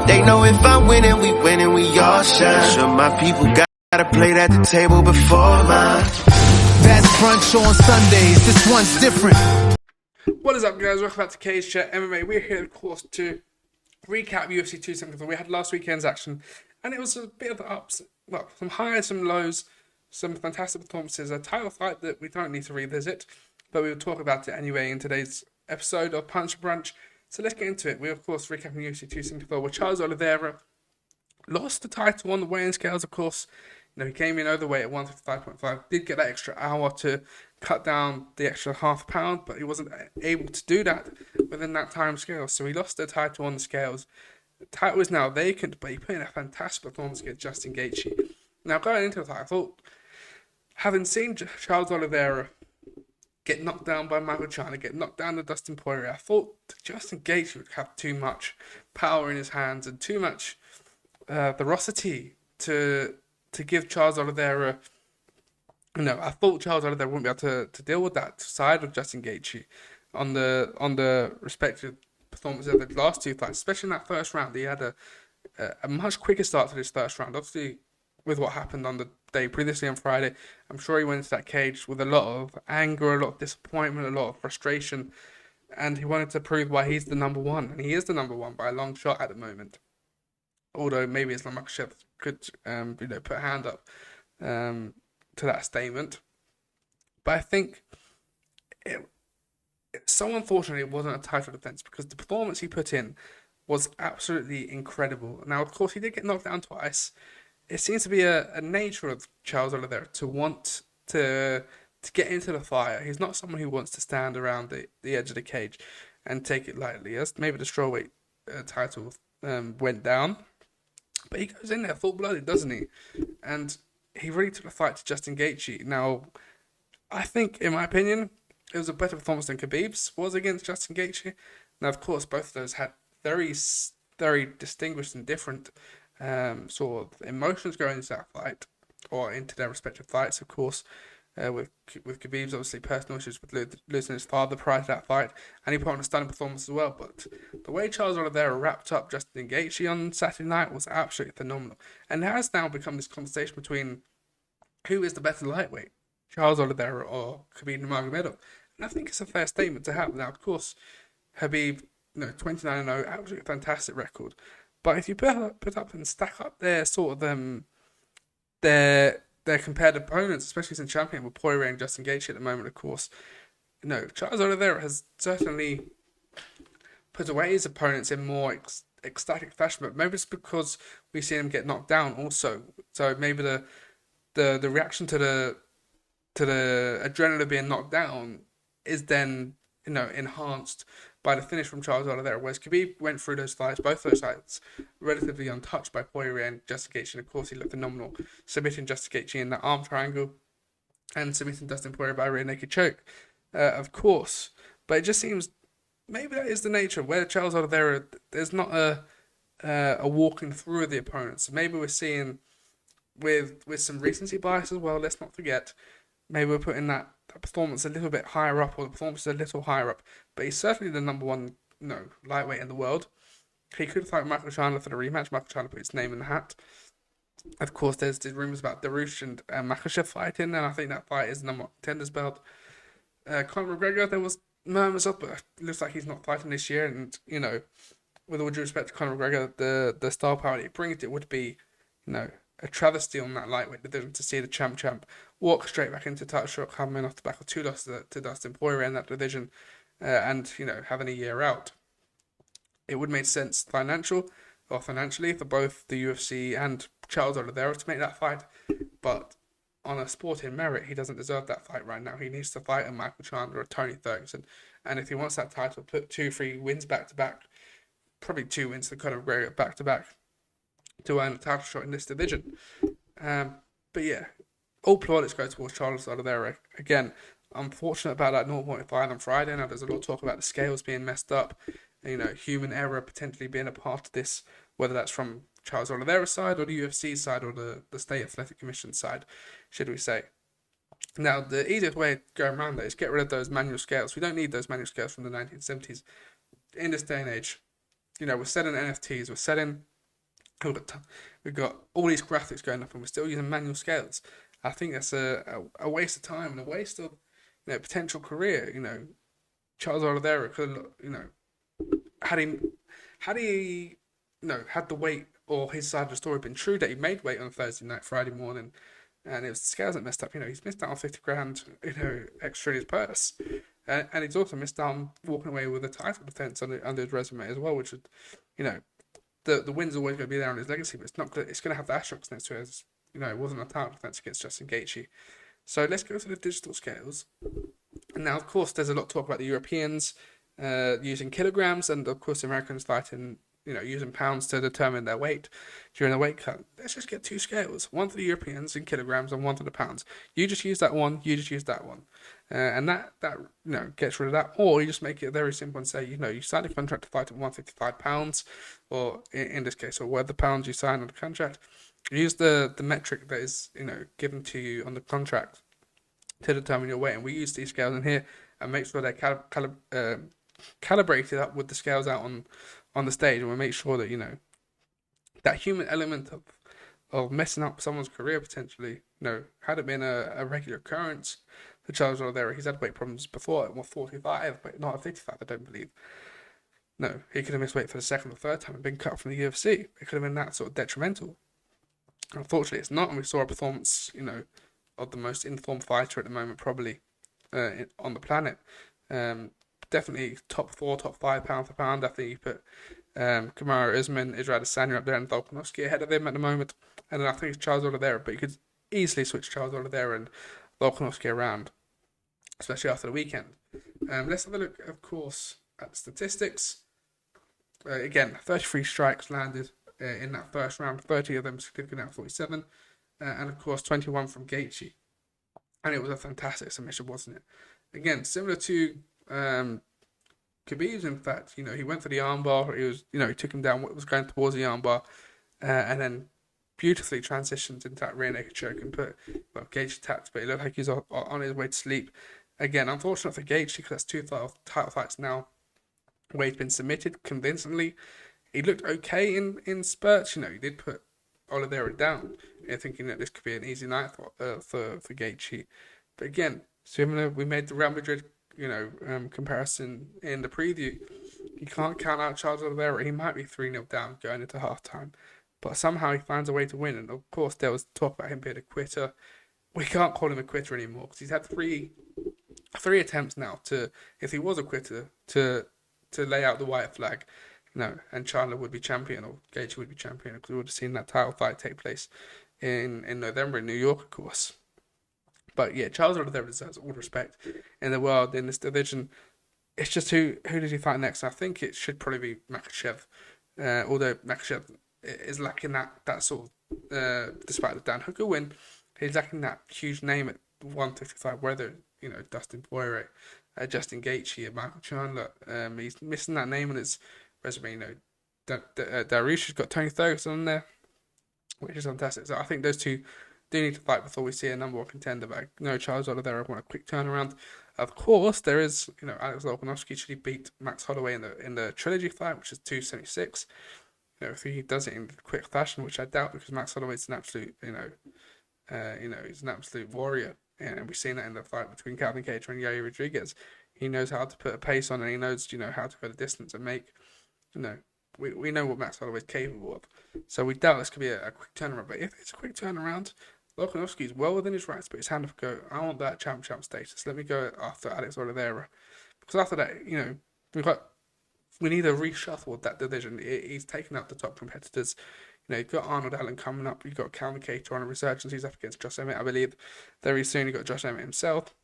They know if I win and we all shine. Sure, my people gotta play at the table before mine. That's brunch on Sundays. This one's different. What is up, guys? Welcome back to CageChat MMA. We're here, of course, to recap UFC 274. We had last weekend's action, and it was a bit of the ups, well, some highs, some lows, some fantastic performances. A title fight that we don't need to revisit, but we will talk about it anyway in today's episode of Punch Brunch. So let's get into it. We're, of course, recapping UFC 274, where Charles Oliveira lost the title on the weighing scales, of course. You know, he came in overweight at 155.5, did get that extra hour to cut down the extra half pound, but he wasn't able to do that within that time scale. So he lost the title on the scales. The title is now vacant, but he put in a fantastic performance against Justin Gaethje. Now, going into the fight, I thought, having seen Charles Oliveira get knocked down by Michael Chandler, get knocked down to Dustin Poirier, I thought Justin Gaethje would have too much power in his hands and too much ferocity to give Charles Oliveira. No, I thought Charles Oliveira wouldn't be able to deal with that side of Justin Gaethje on the respective performances of the last two fights, especially in that first round. He had a much quicker start to this first round. Obviously, with what happened on the day previously on Friday, I'm sure he went into that cage with a lot of anger, a lot of disappointment, a lot of frustration, and he wanted to prove why he's the number one, and he is the number one by a long shot at the moment. Although maybe Islam Makhachev could put a hand up to that statement. But I think it so unfortunately it wasn't a title defense, because the performance he put in was absolutely incredible. Now, of course, he did get knocked down twice. It seems to be a nature of Charles Oliveira to want to get into the fire. He's not someone who wants to stand around the edge of the cage and take it lightly, as maybe the Strawweight title went down. But he goes in there full-blooded, doesn't he? And he really took the fight to Justin Gaethje. Now, I think, in my opinion, it was a better performance than Khabib's was against Justin Gaethje. Now, of course, both of those had very, very distinguished and different sort of emotions going into that fight, or into their respective fights, of course. With Khabib's obviously personal issues with losing his father prior to that fight, and he put on a stunning performance as well. But the way Charles Oliveira wrapped up Justin Gaethje on Saturday night was absolutely phenomenal, and it has now become this conversation between who is the better lightweight, Charles Oliveira or Khabib Nurmagomedov. And I think it's a fair statement to have. Now, of course, Khabib, 29-0, absolutely fantastic record. But if you put up and stack up their sort of their compared opponents, especially since champion with Poirier and Justin Gaethje at the moment, of course, Charles Oliveira has certainly put away his opponents in more ecstatic fashion, but maybe it's because we've seen him get knocked down also. So maybe the reaction to the adrenaline being knocked down is then enhanced by the finish from Charles Oliveira, whereas Khabib went through both those fights, relatively untouched by Poirier and Justin Gaethje. And of course, he looked phenomenal, submitting Justin Gaethje in that arm triangle and submitting Dustin Poirier by a rear naked choke, of course. But it just seems maybe that is the nature where Charles Oliveira, there's not a walking through the opponents. So maybe we're seeing with some recency bias as well. Let's not forget. Maybe we're putting that performance a little bit higher up, or the performance is a little higher up. But he's certainly the number one, lightweight in the world. He could fight Michael Chandler for the rematch. Michael Chandler put his name in the hat. Of course, there's rumours about Darush and Makhachev fighting, and I think that fight is the number one contender's belt. Conor McGregor, there was murmurs of, but it looks like he's not fighting this year. And, with all due respect to Conor McGregor, the star power that he brings, it would be, a travesty on that lightweight division to see the champ walk straight back into title shot, coming off the back of two losses to Dustin Poirier in that division, and having a year out. It would make sense financially for both the UFC and Charles Oliveira to make that fight, but on a sporting merit, he doesn't deserve that fight right now. He needs to fight a Michael Chandler or Tony Ferguson, and if he wants that title, put 2-3 wins back to back, probably 2 wins to Conor McGregor back to back, to earn a title shot in this division. But yeah, all plaudits go towards Charles Oliveira. Again, unfortunate about that 0.5 on Friday. Now there's a lot of talk about the scales being messed up, human error potentially being a part of this, whether that's from Charles Oliveira's side or the UFC side or the State Athletic Commission side, should we say. Now, the easiest way to go around that is get rid of those manual scales. We don't need those manual scales from the 1970s. In this day and age, we're selling NFTs, we're selling We've got all these graphics going up, and we're still using manual scales. I think that's a waste of time and a waste of potential career. Charles Oliveira could had him had he had the weight or his side of the story been true that he made weight on Thursday night, Friday morning, and it was the scales that messed up. He's missed out on 50 grand, extra in his purse, and he's also missed out on walking away with a title defense under his resume as well, which would, the win's always going to be there on his legacy, but it's not. It's going to have the asterisks next to it. As, it wasn't a title defense against Justin Gaethje. So let's go to the digital scales. And now, of course, there's a lot of talk about the Europeans using kilograms, and of course, the Americans fighting, using pounds to determine their weight during the weight cut. Let's just get 2 scales, one for the Europeans in kilograms and one for the pounds. You just use that one, you just use that one. And that gets rid of that. Or you just make it very simple and say, you sign a contract to fight at 155 pounds, or in this case, or whatever pounds you sign on the contract. Use the metric that is, given to you on the contract to determine your weight. And we use these scales in here and make sure they're calibrated up with the scales out on the stage, and we make sure that that human element of messing up someone's career potentially, had it been a regular occurrence for Charles Oliveira. He's had weight problems before at 145, but not at 55, I don't believe. No, he could have missed weight for the second or third time and been cut from the UFC. It could have been that sort of detrimental. Unfortunately, it's not, and we saw a performance, of the most informed fighter at the moment, probably on the planet. Definitely top 4, top 5 pound for pound. I think you put Kamaru Usman, Israel Adesanya up there, and Volkanovski ahead of him at the moment. And then I think it's Charles Oliveira, but you could easily switch Charles Oliveira and Volkanovski around, especially after the weekend. Let's have a look, of course, at the statistics. Again, 33 strikes landed in that first round, 30 of them significant out of 47, and of course 21 from Gaethje. And it was a fantastic submission, wasn't it? Again, similar to Khabib's, in fact, he went for the armbar. He was, he took him down, was going towards the armbar, and then beautifully transitioned into that rear naked choke and put Gaethje tapped, but it looked like he's on his way to sleep. Again, unfortunate for Gaethje because that's 2 title fights now where he's been submitted convincingly. He looked okay in spurts. He did put Oliveira down, thinking that this could be an easy night for Gaethje. But again, similar, we made the Real Madrid comparison in the preview. You can't count out Charles Oliveira. He might be 3-0 down going into halftime, but somehow he finds a way to win. And of course, there was talk about him being a quitter. We can't call him a quitter anymore because he's had three attempts now if he was a quitter, to lay out the white flag. And Chandler would be champion, or Gaethje would be champion, because we would have seen that title fight take place in November in New York, of course. But yeah, Charles Oliveira deserves all the respect in the world in this division. It's just who does he fight next? I think it should probably be Makhachev, although Makhachev is lacking that sort of, despite the Dan Hooker win, he's lacking that huge name at 155, whether, Dustin Poirier, Justin Gaethje, Michael Chandler. He's missing that name on his resume. Dariush has got Tony Ferguson on there, which is fantastic. So I think those two do need to fight before we see a number 1 contender. But Charles Oliveira want a quick turnaround. Of course, there is Alex Volkanovski. Should he beat Max Holloway in the trilogy fight, which is 276? If he does it in quick fashion, which I doubt, because Max Holloway is an absolute he's an absolute warrior, and we've seen that in the fight between Calvin Kattar and Yair Rodriguez. He knows how to put a pace on, and he knows how to go the distance and make. We know what Max Holloway is capable of. So we doubt this could be a quick turnaround. But if it's a quick turnaround, Volkanovski is well within his rights, but his hand up go, I want that champ status. Let me go after Alex Oliveira. Because after that, we need a reshuffle of that division. He's taken out the top competitors. You've got Arnold Allen coming up. You've got Calvin Kattar on a resurgence. He's up against Josh Emmett, I believe. Very soon you've got Josh Emmett himself.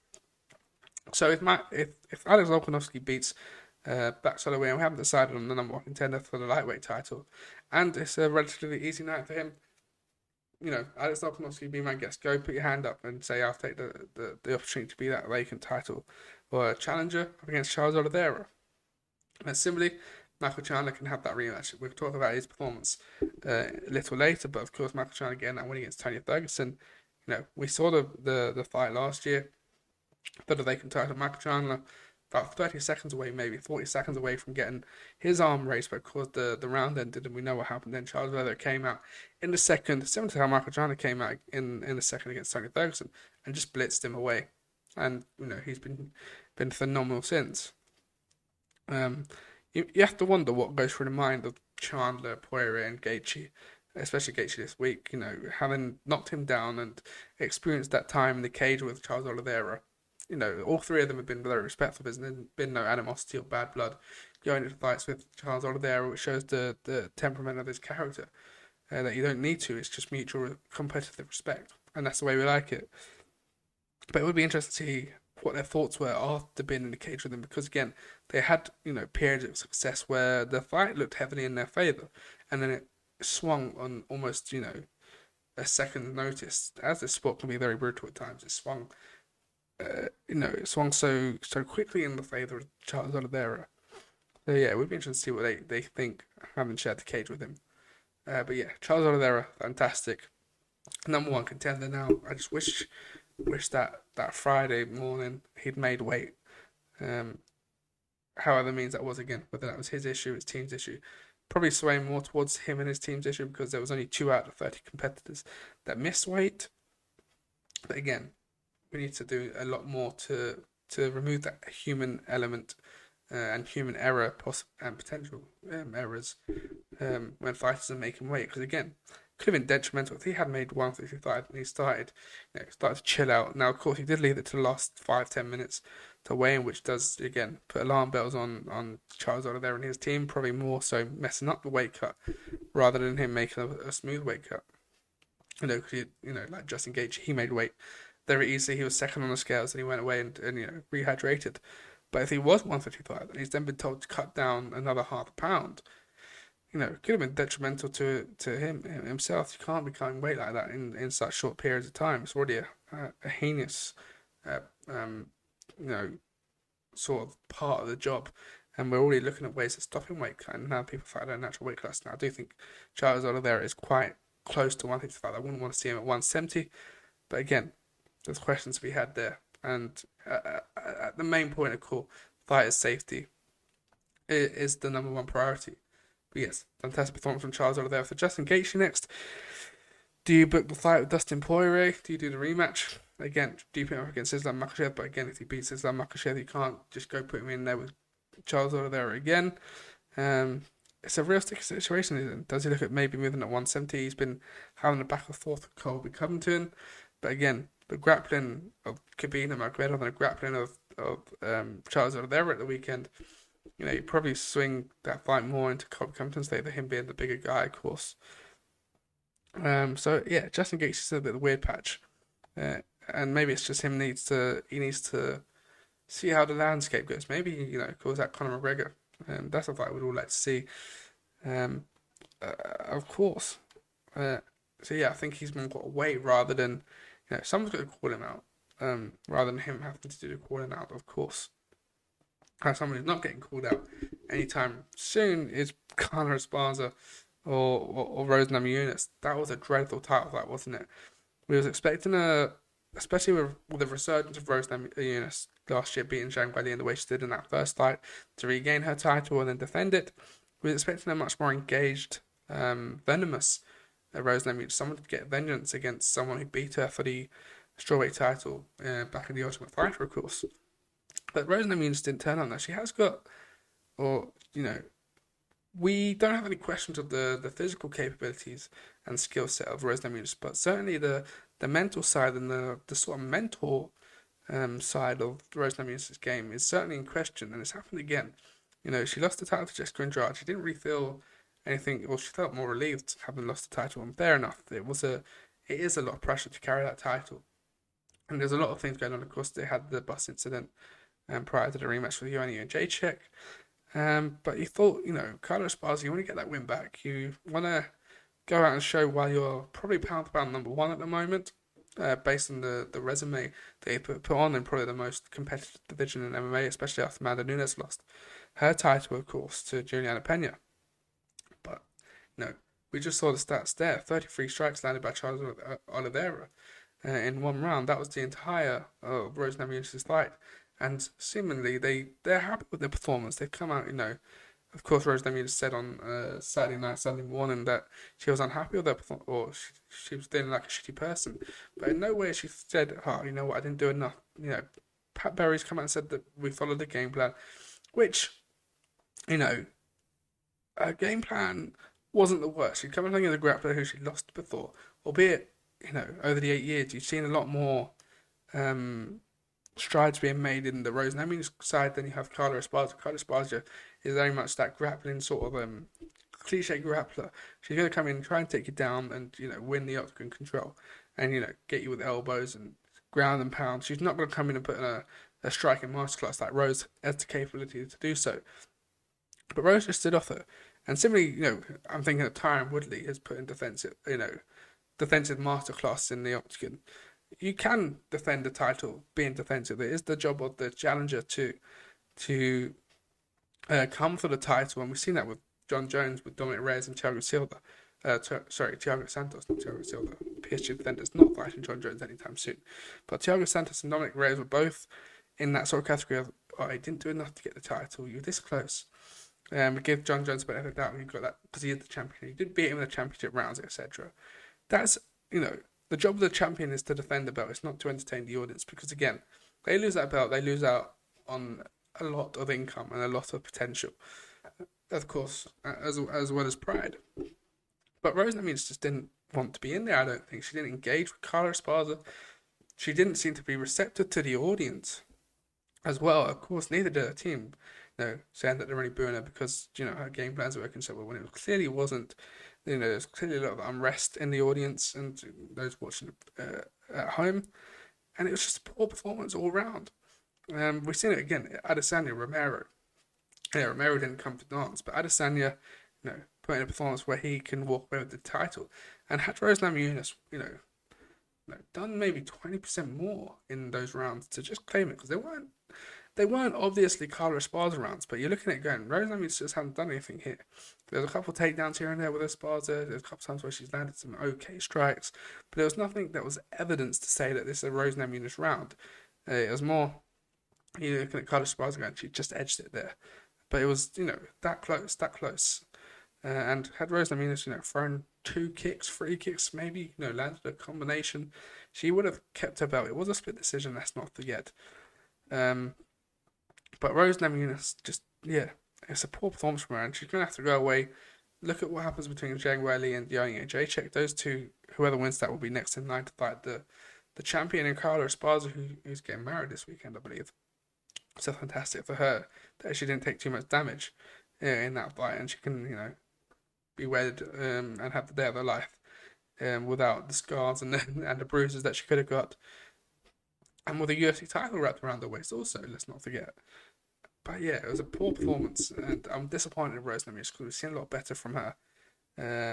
So if Alex Volkanovski beats Max Holloway, and we haven't decided on the number 1 contender for the lightweight title, and it's a relatively easy night for him, Alex Volkanovski, be my guest. Go put your hand up and say, I'll take the opportunity to be that vacant title or a challenger up against Charles Oliveira. And similarly, Michael Chandler can have that rematch. We'll talk about his performance a little later, but of course, Michael Chandler getting that win against Tony Ferguson. We saw the fight last year for the vacant title. Michael Chandler about 30 seconds away, maybe 40 seconds away from getting his arm raised, but of course the round ended and we know what happened then. Charles Oliveira came out in the second, similar to how Michael Chandler came out in the second against Tony Ferguson, and just blitzed him away. And, he's been phenomenal since. You have to wonder what goes through the mind of Chandler, Poirier, and Gaethje, especially Gaethje this week, having knocked him down and experienced that time in the cage with Charles Oliveira. All three of them have been very respectful. There's been no animosity or bad blood going into fights with Charles Oliveira, which shows the temperament of his character. That you don't need to, it's just mutual competitive respect. And that's the way we like it. But it would be interesting to see what their thoughts were after being in the cage with him, because again, they had, periods of success where the fight looked heavily in their favour, and then it swung on almost, a second notice. As this sport can be very brutal at times, it swung it swung so quickly in the favour of Charles Oliveira. So yeah, it would be interesting to see what they think, having shared the cage with him. But yeah, Charles Oliveira, fantastic. Number one contender now. I just wish that Friday morning he'd made weight. However means that was, again, whether that was his issue, his team's issue. Probably swaying more towards him and his team's issue, because there was only 2 out of 30 competitors that missed weight. But again, we need to do a lot more to remove that human element and human error and potential errors when fighters are making weight. Because again, could have been detrimental if he had made 155 and he started to chill out. Now, of course, he did leave it to the last 5-10 minutes to weigh in, which does, again, put alarm bells on Charles Oliveira and his team, probably more so messing up the weight cut rather than him making a smooth weight cut. Because like Justin Gaethje, he made weight very easily. He was second on the scales and he went away and rehydrated. But if he was 155 and he's then been told to cut down another half a pound, it could have been detrimental to him himself. You can't be cutting weight like that in such short periods of time. It's already a heinous, sort of part of the job. And we're already looking at ways of stopping weight cut and now people fight at a natural weight class. Now, I do think Charles Oliveira is quite close to 155. I wouldn't want to see him at 170. But again, there's questions to be had there. And the main point of call, fighter's safety, is the number one priority. But yes, fantastic performance from Charles Oliveira. For Justin Gaethje next, do you book the fight with Dustin Poirier? Do you do the rematch? Again, do you put him up against Islam Makhachev? But again, if he beats Islam Makhachev, you can't just go put him in there with Charles Oliveira again. It's a real sticky situation, isn't it? Does he look at maybe moving at 170? He's been having a back and forth with Colby Covington. But again, the grappling of Khabib Nurmagomedov and the grappling of Charles Oliveira at the weekend, you probably swing that fight more into Colby Covington's favour, him being the bigger guy, of course. So yeah, Justin Gaethje is a bit of a weird patch, and maybe it's just he needs to see how the landscape goes. Maybe calls out Conor McGregor. That's a fight we'd all like to see, of course. So yeah, I think he's more got away rather than someone's got to call him out, rather than him having to do the calling out, of course. Someone who's not getting called out anytime soon is Carla Esparza or Rose Namajunas. That was a dreadful title fight, wasn't it? We was expecting especially with the resurgence of Rose Namajunas last year beating Zhang Weili in the way she did in that first fight to regain her title and then defend it. We was expecting a much more engaged, venomous Rose Namajunas, someone to get vengeance against someone who beat her for the strawweight title back in the Ultimate Fighter, of course. But Rose Namajunas didn't turn on that. She has got, we don't have any questions of the physical capabilities and skill set of Rose Namajunas, but certainly the mental side and the sort of mentor side of Rose Namajunas' game is certainly in question, and it's happened again. She lost the title to Jessica Andrade. She didn't really feel anything, she felt more relieved having lost the title, and fair enough. It is a lot of pressure to carry that title, and there's a lot of things going on. Of course, they had the bus incident prior to the rematch with Ioana and Jacek. But you thought, Carla Esparza, you want to get that win back. You want to go out and show why you're probably pound for pound number one at the moment, based on the resume that you put on in probably the most competitive division in MMA, especially after Amanda Nunes lost her title, of course, to Juliana Pena. But, we just saw the stats there. 33 strikes landed by Charles Oliveira in one round. That was the entire Rose Namajunas' fight. and seemingly they're happy with their performance. They've come out, of course, Rose Namajunas said on Sunday morning that she was unhappy with her performance, or she was feeling like a shitty person. But in no way she said, "Oh, you know what? I didn't do enough." Pat Berry's come out and said that we followed the game plan, which, her game plan wasn't the worst. She'd come along as a grappler who she lost before, albeit, over the 8 years, you've seen a lot more strides being made in the Rose Namajunas side than you have Carla Esparza. Carla Esparza is very much that grappling sort of cliche grappler. She's going to come in, try and take you down, and win the octagon control, and get you with elbows and ground and pound. She's not going to come in and put in a striking masterclass like Rose has the capability to do so. But Rose just stood off her, and similarly, I'm thinking of Tyron Woodley has put in defensive masterclass in the octagon. You can defend the title being defensive. It is the job of the challenger to come for the title, and we've seen that with John Jones, with Dominic Reyes and Thiago Silva. Thiago Santos, not Thiago Silva. PSG defenders not fighting John Jones anytime soon. But Thiago Santos and Dominic Reyes were both in that sort of category of, he didn't do enough to get the title. You were this close. We give John Jones a bit of a doubt. He got that because he is the champion. He did beat him in the championship rounds, etc. That's, the job of the champion is to defend the belt. It's not to entertain the audience, because again, they lose that belt, they lose out on a lot of income and a lot of potential, of course, as well as pride. But Rose Namajunas just didn't want to be in there. I don't think she didn't engage with Carla Esparza. She didn't seem to be receptive to the audience as well. Of course, neither did her team. Saying that they're only booing her because her game plans are working so well, when it clearly wasn't. There's clearly a lot of unrest in the audience and those watching at home, and it was just a poor performance all round. We've seen it again. Adesanya, Romero. Romero didn't come to dance, but Adesanya, put in a performance where he can walk away with the title. And had Rose Namajunas, done maybe 20% more in those rounds to just claim it, because they weren't obviously Carla Esparza rounds, but you're looking at it going, Rose Namajunas just hasn't done anything here. There's a couple of takedowns here and there with Esparza. There's a couple of times where she's landed some okay strikes, but there was nothing that was evidence to say that this is a Rose Namajunas round. It was more, you're looking at Carla Esparza going, she just edged it there. But it was, that close. And had Rose Namajunas, thrown 2 kicks, 3 kicks, maybe, landed a combination, she would have kept her belt. It was a split decision, let's not forget. But Rose Namajunas, it's a poor performance from her, and she's going to have to go away. Look at what happens between Zhang Weili and Yang Jacek. Those two, whoever wins that will be next in line to fight the champion, and Carla Esparza, who's getting married this weekend, I believe. So fantastic for her that she didn't take too much damage in that fight, and she can, be wedded and have the day of her life without the scars and the bruises that she could have got. And with a UFC title wrapped around her waist also, let's not forget. But yeah, it was a poor performance, and I'm disappointed in Rose Namajunas because we've seen a lot better from her.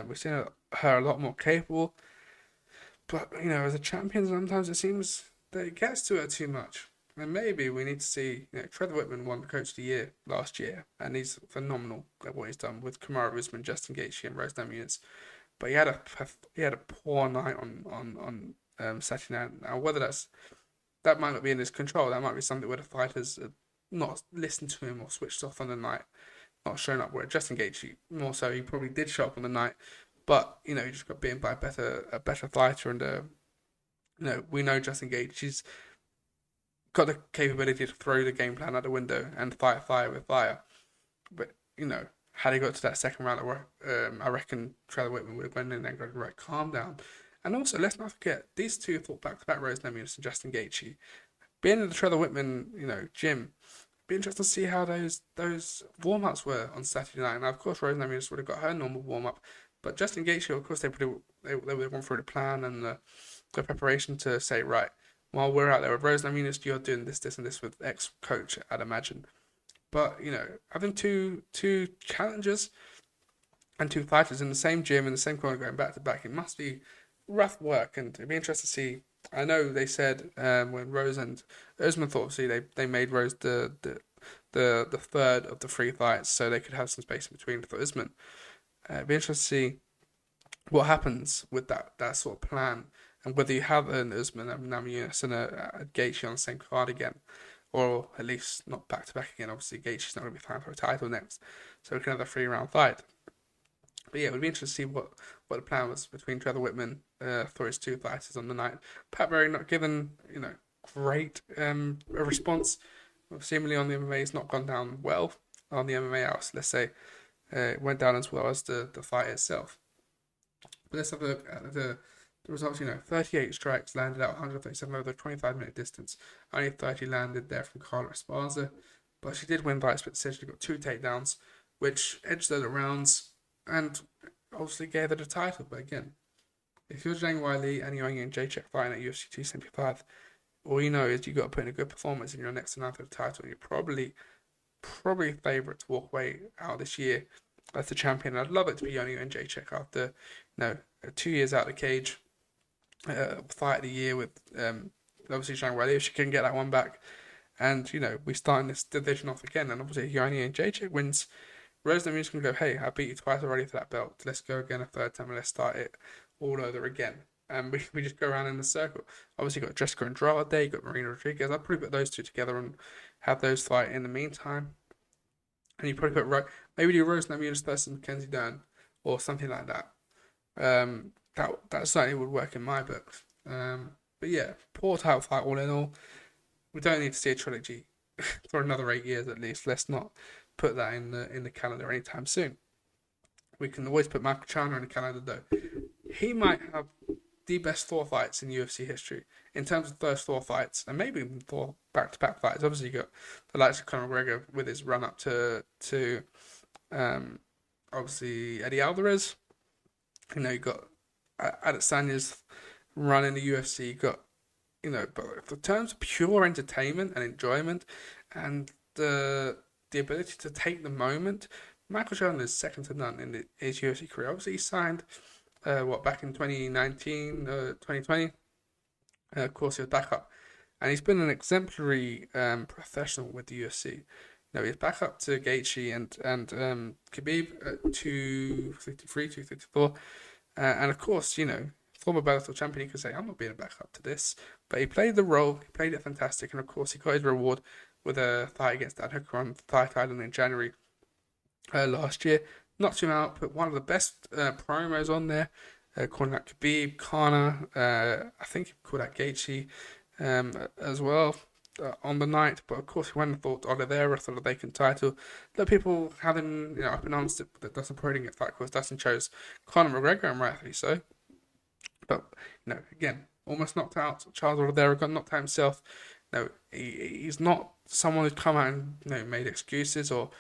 We've seen her a lot more capable. But, as a champion, sometimes it seems that it gets to her too much. And maybe we need to see, Trevor Whitman won the Coach of the Year last year, and he's phenomenal at what he's done with Kamaru Usman, Justin Gaethje, and Rose Namajunas. But he had a poor night on Saturday night. Now, whether that might not be in his control. That might be something where the fighters not listened to him or switched off on the night, not shown up. Where Justin Gaethje, more so, he probably did show up on the night, but he just got beaten by a better fighter. And we know Justin Gaethje's got the capability to throw the game plan out the window and fight fire with fire. But had he got to that second round, I reckon Trevor Whitman would have gone in there and gone, right, calm down. And also, let's not forget, these two fought back-to-back, Rose Namajunas and Justin Gaethje. Being in the Trevor Whitman, gym, be interesting to see how those warm-ups were on Saturday night. Now, of course, Rose Namajunas would have got her normal warm-up, but Justin Gaethje, of course, they would have gone through the plan and the preparation to say, right, while we're out there with Rose Namajunas, you're doing this, and this with ex-coach, I'd imagine. But, having two challengers and 2 fighters in the same gym, in the same corner, going back-to-back, it must be rough work, and it'd be interesting to see. I know they said when Rose and Usman thought, obviously they made Rose the third of the 3 fights, so they could have some space in between for Usman. It'd be interesting to see what happens with that sort of plan, and whether you have an Usman, a Namajunas, and a Gaethje on the same card again, or at least not back-to-back again. Obviously, Gaethje's not going to be fighting for a title next, so we can have a 3-round fight. But yeah, it would be interesting to see what the plan was between Trevor Whitman for his 2 fighters on the night. Pat Berry not given, great a response. Seemingly on the MMA, it's not gone down well on the MMA house, let's say. It went down as well as the fight itself. But let's have a look at the results. 38 strikes landed out 137 over the 25-minute distance. Only 30 landed there from Carla Esparza. But she did win by a split decision. She got 2 takedowns, which edged her the rounds and obviously gave her the title. But again, if you're Zhang Weili and you're in CageChat fighting at UFC 275, all you know is you got to put in a good performance in your next and after the title. You're probably favourite to walk away out this year as the champion. I'd love it to be Yoni and CageChat after 2 years out of the cage, fight of the year with obviously Zhang Weili if she can get that one back, and we starting this division off again. And obviously Yoni and CageChat wins, Rose Namajunas can go, hey, I beat you twice already for that belt. Let's go again a third time and let's start it all over again. And we just go around in a circle. Obviously, you got Jessica Andrade, you got Marina Rodriguez. I'd probably put those 2 together and have those fight in the meantime. And you probably put maybe do Rose Namajunas versus Mackenzie Dern or something like that. That certainly would work in my books. But yeah, poor title fight all in all. We don't need to see a trilogy for another 8 years at least. Let's not put that in the calendar anytime soon. We can always put Michael Chandler in the calendar though. He might have the best 4 fights in UFC history in terms of those 4 fights, and maybe even 4 back-to-back fights. Obviously, you got the likes of Conor McGregor with his run up to obviously Eddie Alvarez. You got Adesanya's run in the UFC. You got but in terms of pure entertainment and enjoyment and the ability to take the moment, Michael Chandler is second to none in his UFC career. Obviously, he signed back in 2019, 2020. Of course, he was back up, and he's been an exemplary professional with the UFC. He's back up to Gaethje and Khabib at 253, 254, and of course, former Bellator champion, he could say, I'm not being a backup to this, but he played the role, he played it fantastic, and of course, he got his reward with a fight against Dan Hooker on Fight Island in January last year. Knocked him out, put one of the best promos on there, calling out Khabib, Conor, I think he called out Gaethje as well on the night. But of course, he went and thought Oliveira for the vacant title. There are people having up and honest that Dustin Poirier didn't get fight because Dustin chose Conor McGregor, and rightfully so. But again, almost knocked out. Charles Oliveira got knocked out himself. He's not someone who's come out and made excuses or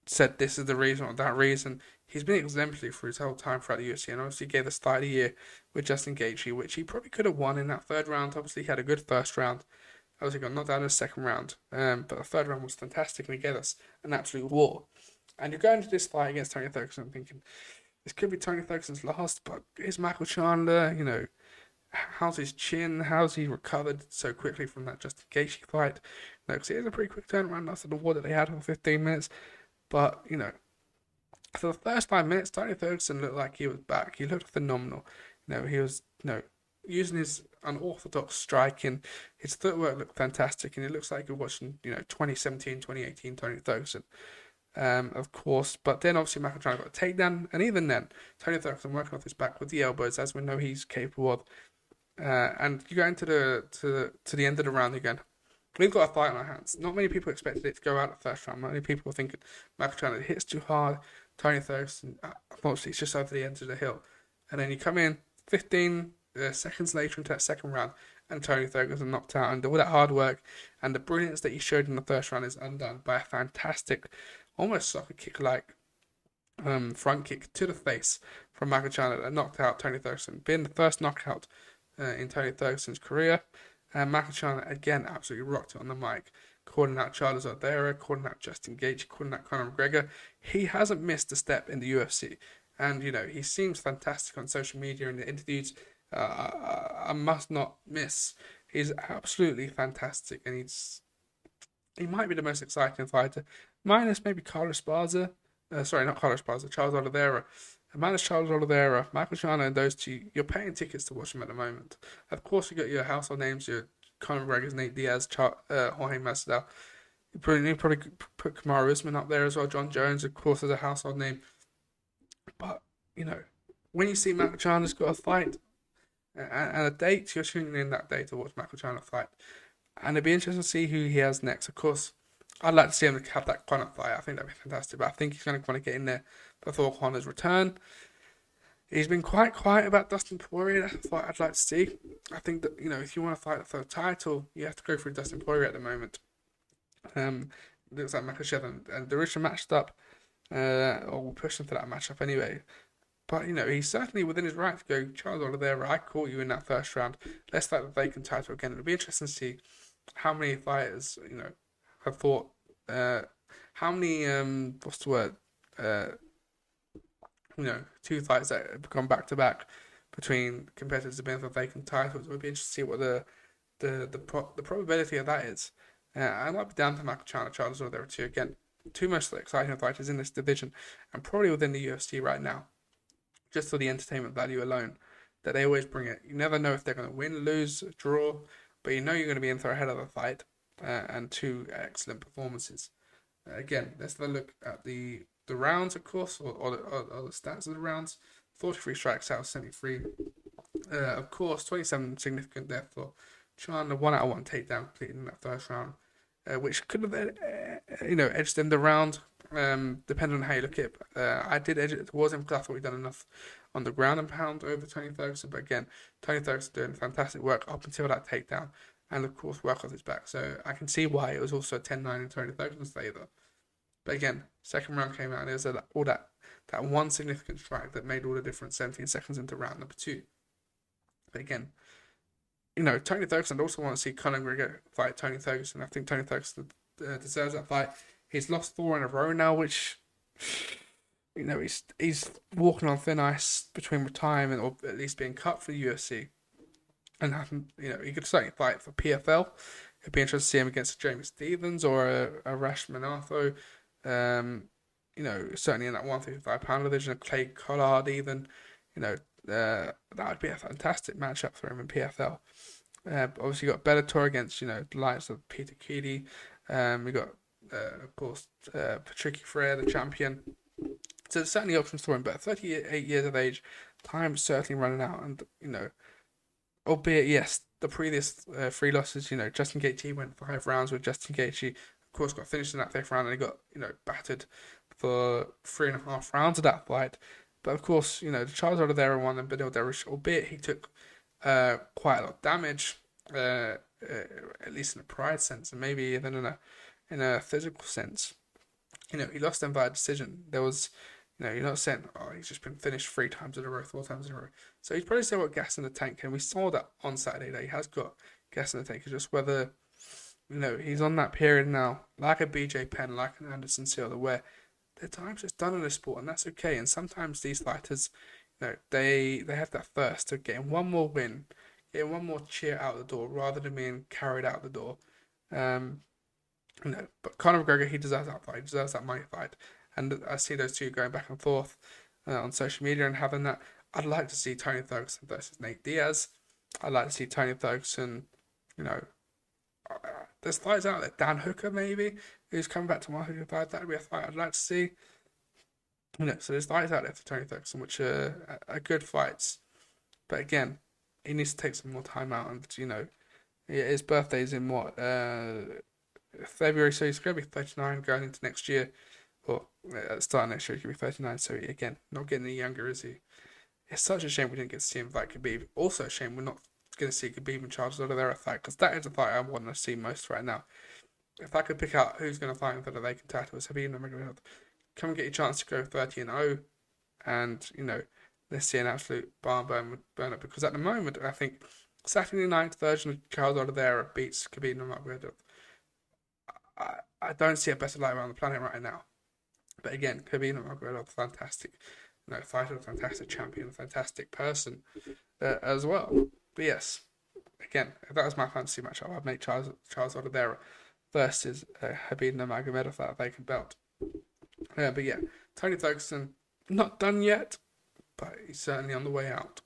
said this is the reason or that reason. He's been exemplary for his whole time throughout the UFC, and obviously gave the start of the year with Justin Gaethje, which he probably could have won in that 3rd round. Obviously, he had a good 1st round. Obviously, got knocked out in the 2nd round, but the 3rd round was fantastic, and he gave us an absolute war. And you're going into this fight against Tony Ferguson thinking, this could be Tony Ferguson's last, but here's Michael Chandler, how's his chin? How's he recovered so quickly from that Justin Gaethje fight? Because it is a pretty quick turnaround after the war that they had for 15 minutes. But, for the first 5 minutes, Tony Ferguson looked like he was back. He looked phenomenal. He was, using his unorthodox striking. His footwork looked fantastic, and it looks like you're watching, 2017, 2018 Tony Ferguson. Of course, but then obviously Michael Chandler got a takedown, and even then, Tony Ferguson working off his back with the elbows, as we know he's capable of. And you go into the end of the round again. We've got a fight on our hands. Not many people expected it to go out the 1st round. Many people were thinking Michael Chandler hits too hard. Tony Ferguson, unfortunately, it's just over the edge of the hill. And then you come in 15 seconds later into that 2nd round, and Tony Ferguson knocked out. And all that hard work and the brilliance that he showed in the 1st round is undone by a fantastic, almost soccer kick-like front kick to the face from Michael Chandler that knocked out Tony Ferguson, being the first knockout in Tony Ferguson's career. And Michael Chandler, again, absolutely rocked it on the mic, calling out Charles Oliveira, calling out Justin Gaethje, calling out Conor McGregor. He hasn't missed a step in the UFC. And, he seems fantastic on social media and the interviews. I must not miss. He's absolutely fantastic. And he might be the most exciting fighter, minus maybe Carla Esparza. Sorry, not Carla Esparza, Charles Oliveira. Minus Charles Oliveira, Michael Chandler, and those 2, you're paying tickets to watch them at the moment. Of course, you got your household names, your Conor McGregor's Nate Diaz, Jorge Masvidal. You probably put Kamaru Usman up there as well. John Jones, of course, is a household name. But, when you see Michael Chandler's got a fight and a date, you're tuning in that day to watch Michael Chandler fight. And it'd be interesting to see who he has next. Of course, I'd like to see him have that Conor fight. I think that'd be fantastic. But I think he's going to want to get in there before Conor's return. He's been quite quiet about Dustin Poirier. That's a fight I'd like to see. I think that, if you want to fight for the title, you have to go through Dustin Poirier at the moment. Looks like Makhachev and Darusha matched up, or we'll push him for that matchup anyway. But, he's certainly within his right to go, Charles Oliveira, I caught you in that first round. Let's fight the vacant title again. It'll be interesting to see how many fighters, have thought, how many, what's the word, 2 fights that have gone back to back between competitors have been for vacant titles. It would be interesting to see what the probability of that is. I might be down to Michael Chandler, Charles Oliveira too. Again, 2 most exciting fighters in this division and probably within the UFC right now, just for the entertainment value alone, that they always bring it. You never know if they're going to win, lose, draw, but you're going to be in for a hell of a fight and 2 excellent performances. Again, let's have a look at the rounds, of course, or the stats of the rounds. 43 strikes out of 73. Of course, 27 significant death for Chandler. 1 out of 1 takedown completed in that first round, which could have, edged him the round, depending on how you look at it. I did edge it towards him because I thought we'd done enough on the ground and pound over Tony Ferguson. But again, Tony Ferguson doing fantastic work up until that takedown, and of course work off his back. So I can see why it was also 10-9 in Tony Ferguson's favour. But again, second round came out and there's all that one significant strike that made all the difference 17 seconds into round number 2. But again, Tony Ferguson, I'd also want to see Conor McGregor fight Tony Ferguson. I think Tony Ferguson deserves that fight. He's lost 4 in a row now, which, he's walking on thin ice between retirement or at least being cut for the UFC. And, he could certainly fight for PFL. It'd be interesting to see him against Jamie Stevens or a Rash Manartho. Certainly in that 155-pound division, Clay Collard even, that would be a fantastic matchup for him in PFL. Obviously, you got Bellator against, the likes of Peter Keedy. We got, of course, Patricky Freire, the champion. So there's certainly options for him, but 38 years of age, time's certainly running out. And, albeit, yes, the previous 3 losses, Justin Gaethje went 5 rounds with Justin Gaethje. Of course, got finished in that 5th round and he got, battered for 3.5 rounds of that fight. But of course, the Charles Oliveira one and Beneil Dariush, albeit he took quite a lot of damage, at least in a pride sense, and maybe even in a physical sense. He lost them by decision. There was, you're not saying, he's just been finished 3 times in a row, 4 times in a row. So he's probably still got gas in the tank, and we saw that on Saturday that he has got gas in the tank. It's just whether, he's on that period now, like a BJ Penn, like an Anderson Silva, where their time's just done in the sport, and that's okay. And sometimes these fighters, they have that thirst to getting one more win, getting one more cheer out the door, rather than being carried out the door. But Conor McGregor, he deserves that fight. He deserves that money fight. And I see those 2 going back and forth on social media and having that. I'd like to see Tony Ferguson versus Nate Diaz. I'd like to see Tony Ferguson, there's fights out there. Dan Hooker, maybe, who's coming back to 155. That would be a fight I'd like to see. So there's fights out there for Tony Ferguson, which are good fights. But again, he needs to take some more time out. And, his birthday's in February, so he's going to be 39 going into next year. Or at the start of next year, he could be 39. So again, not getting any younger, is he? It's such a shame we didn't get to see him fight Khabib. Also a shame we're not going to see Khabib and Charles Oliveira fight, because that is a fight I want to see most right now. If I could pick out who's going to fight him for the vacant title, it's Khabib Nurmagomedov. Come and get your chance to go 30-0, and let's see an absolute barn burner. Because at the moment, I think Saturday night's version of Charles Oliveira beats Khabib Nurmagomedov. I don't see a better light around the planet right now. But again, Khabib Nurmagomedov, fantastic, fighter, fantastic champion, a fantastic person as well. But yes, again, if that was my fantasy matchup, I'd make Charles Oliveira versus Khabib Nurmagomedov for that vacant belt. But yeah, Tony Ferguson, not done yet, but he's certainly on the way out.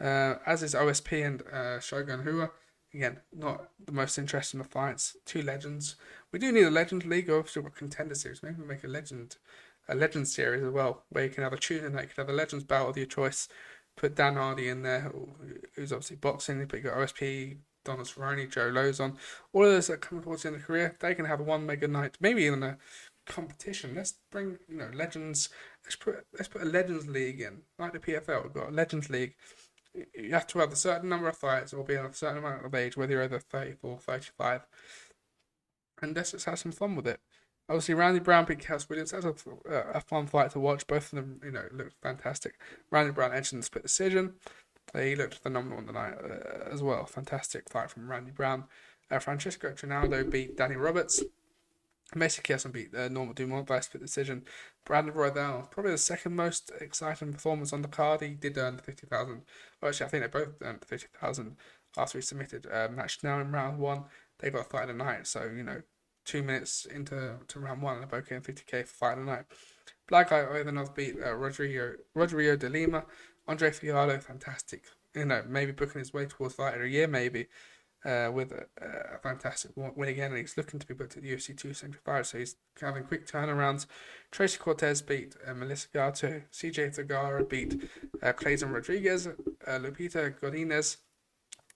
As is OSP and Shogun Rua. Again, not the most interesting of fights. Two legends. We do need a legend league. Obviously, we've got contender series. Maybe we'll make a legend series as well, where you can have a tune night. You can have a legends bout of your choice. Put Dan Hardy in there, who's obviously boxing. But you got OSP, Donald Cerrone, Joe Lozon. All of those that come towards the end of the career, they can have one mega night. Maybe even a competition. Let's bring legends. Let's put a legends league in, like the PFL. We've got a legends league. You have to have a certain number of fights or be a certain amount of age, whether you're over 34, 35. And let's just have some fun with it. Obviously, Randy Brown beat Kels Williams. That was a fun fight to watch. Both of them, looked fantastic. Randy Brown edged in the split decision. He looked phenomenal on the night as well. Fantastic fight from Randy Brown. Francisco Trinaldo beat Danny Roberts. Mason Kirsten beat Norma Dumont by split decision. Brandon Roydell, probably the second most exciting performance on the card. He did earn the 50,000. Well, actually, I think they both earned the 50,000 after he submitted. Match now in round 1. They got a fight of the night. So 2 minutes into round 1, they're both getting 50k for fight of the night. Black Guy Ivanov beat Rodrigo de Lima. Andre Fiallo, fantastic. Maybe booking his way towards fight of the year, maybe. With a fantastic win again, and he's looking to be booked at the UFC 275, so he's having quick turnarounds. Tracy Cortez beat Melissa Gato. CJ Thagara beat Clayton Rodriguez. Lupita Godinez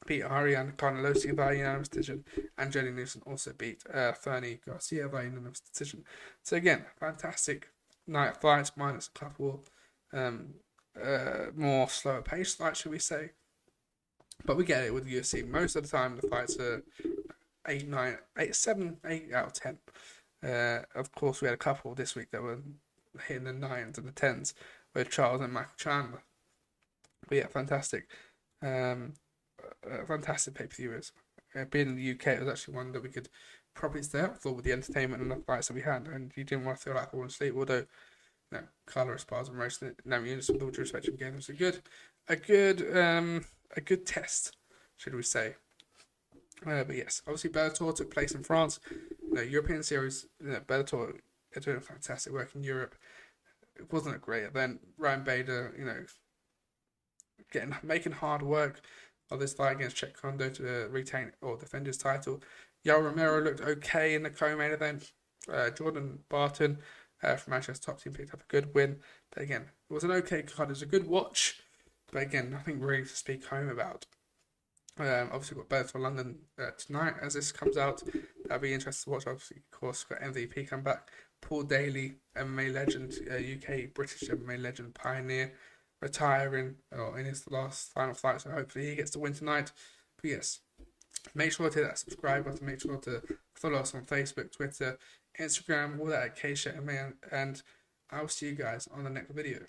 beat Ariane Carnelosi by unanimous decision, and Jenny Newson also beat Fernie Garcia by unanimous decision. So again, fantastic night of fights, minus a couple more slower paced fights, should we say. But we get it with the UFC. Most of the time, the fights are 8 out of 10. Of course, we had a couple this week that were hitting the 9s and the 10s with Charles and Michael Chandler. But yeah, fantastic. Fantastic pay-per-viewers. Being in the UK, it was actually one that we could probably stay up for with the entertainment and the fights that we had. And you didn't want to feel like falling asleep, although Carla Esparza and Rose Namajunas, with all due respect to the game, was a good test, should we say. But yes, obviously Bellator took place in France. European series, Bellator are doing fantastic work in Europe. It wasn't a great event. Ryan Bader, making hard work of this fight against Chet Kondo to retain or defend his title. Yoel Romero looked okay in the co-main event. Jordan Barton from Manchester top team picked up a good win. But again, it was an okay card. It was a good watch. But again, nothing really to speak home about. Obviously, we've got Bellator London tonight as this comes out. That'll be interesting to watch. Obviously, of course, we've got MVP come back. Paul Daly, MMA legend, UK British MMA legend, pioneer, retiring in his final fight. So hopefully he gets the win tonight. But yes, make sure to hit that subscribe button. Make sure to follow us on Facebook, Twitter, Instagram, all that at CageChat MMA. And I'll see you guys on the next video.